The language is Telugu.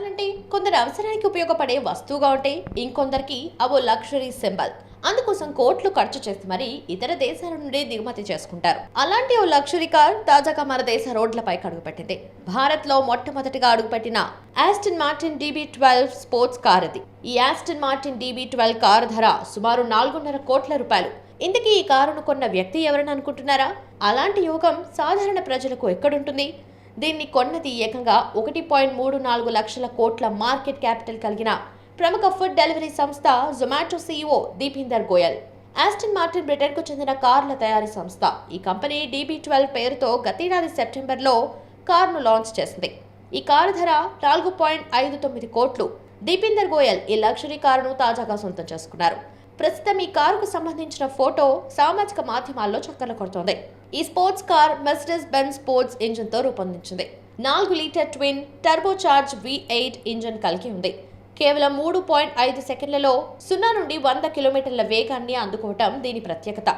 కార్లంటే కొందరు అవసరానికి ఉపయోగపడే వస్తువుగా ఉంటే ఇంకొందరికి అవో లగ్జరీ సింబల్. అందుకోసం కోట్లు ఖర్చు చేసి మరీ ఇతర దేశాల నుండి దిగుమతి చేసుకుంటారు. అలాంటి ఓ లగ్జరీ కార్ తాజాగా మన దేశ రోడ్లపై అడుగుపెట్టింది. భారత్ లో మొట్టమొదటిగా అడుగుపెట్టిన Aston Martin DB12 sports car ఇది. ఈ ఆస్టన్ మార్టిన్ DB12 కారు ధర సుమారు 4.5 కోట్ల రూపాయలు. ఇంతకీ ఈ కారును కొన్న వ్యక్తి ఎవరని అనుకుంటున్నారా? అలాంటి యోగం సాధారణ ప్రజలకు ఎక్కడుంటుంది? దీన్ని కొన్నది ఏకంగా 1.34 లక్షల కోట్ల మార్కెట్ క్యాపిటల్ కలిగిన ప్రముఖ ఫుడ్ డెలివరీ సంస్థ Zomato CEO Deepinder Goyal. Aston Martin బ్రిటన్కు చెందిన కార్ల తయారీ సంస్థ. ఈ కంపెనీ DB12 పేరుతో గతేడాది సెప్టెంబర్లో కారును లాంచ్ చేసింది. ఈ కారు ధర 4.59 కోట్లు. దీపీందర్ గోయల్ ఈ లగ్జరీ కారును తాజాగా సొంతం చేసుకున్నారు. ప్రస్తుతం ఈ కారుకు సంబంధించిన ఫోటో సామాజిక మాధ్యమాల్లో చక్కర్లు కొడుతోంది. ఈ sports car Mercedes Benz sports engine తో రూపొందించింది. 4 litre twin turbocharge V8 engine కలిగి ఉంది. కేవలం 3.5 సెకండ్లలో 0 నుండి 100 కిలోమీటర్ల వేగాన్ని అందుకోవటం దీని ప్రత్యేకత.